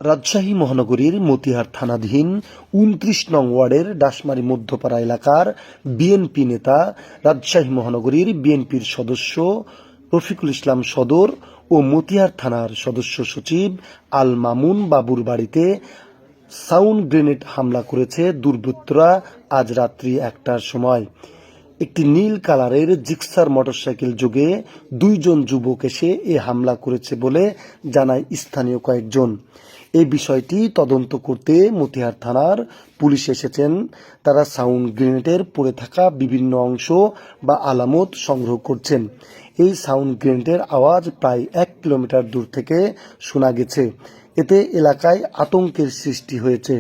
রাজশাহী মহানগরীর মতিহার থানাধীন ২৯ নং ওয়ার্ডের ডাশমারি মধ্যপাড়া এলাকার বিএনপি নেতা, রাজশাহী মহানগরীর বিএনপির সদস্য রফিকুল ইসলাম সদর ও মতিহার থানার সদস্য সচিব আল মামুন বাবুর বাড়িতে সাউন্ড গ্রেনেড হামলা করেছে দুর্বৃত্তরা আজ রাত্রি ১টার সময়। একটি নীল কালারের জিক্সার মোটরসাইকেল যোগে দুইজন যুবক এসে এ হামলা করেছে বলে জানায় স্থানীয় কয়েকজন। এই বিষয়টি তদন্ত করতে মতিহার থানার পুলিশ এসেছেন। তারা সাউন্ড গ্রেনেডের পড়ে থাকা বিভিন্ন অংশ বা আলামত সংগ্রহ করছেন। এই সাউন্ড গ্রেনেডের আওয়াজ প্রায় ১ কিলোমিটার দূর থেকে শোনা গেছে। এতে এলাকায় আতঙ্কের সৃষ্টি হয়েছে।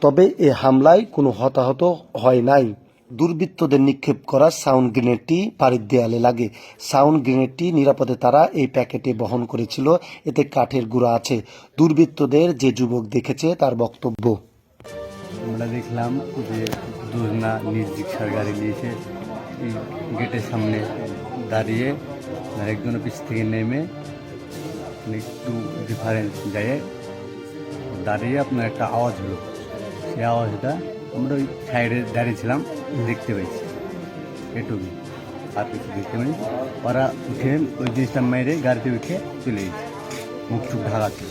তবে এ হামলায় কোনো হতাহত হয় নাই। দুর্বৃত্তদের নিক্ষেপ করা সাউন্ড গ্রেনেডটি বাড়ির দেয়ালে লাগে। সাউন্ড গ্রেনেডটি নিরাপদে তারা এই প্যাকেটে বহন করেছিল। এতে কাঠের গুঁড়া আছে। দুর্বৃত্তদের যে যুবক দেখেছে তার বক্তব্য, আমরা দেখলাম যে দুজনা নির্জিক্সার গাড়ি নিয়েছে এই গেটের সামনে দাঁড়িয়ে, একজনের পিছ থেকে নেমে একটু ডিফারেন্স যায় দাঁড়িয়ে আপনার একটা আওয়াজ হলো। সেই আওয়াজটা আমরা ওই সাইডে দাঁড়িয়েছিলাম, দেখতে পেয়েছি এটুকুই, আর কিছু দেখতে পাই। ওরা উঠে ওই জিনিসটা মেরে গাড়িতে উঠে চলে গেছে, মুখ চুখ ঢাকা ছিল।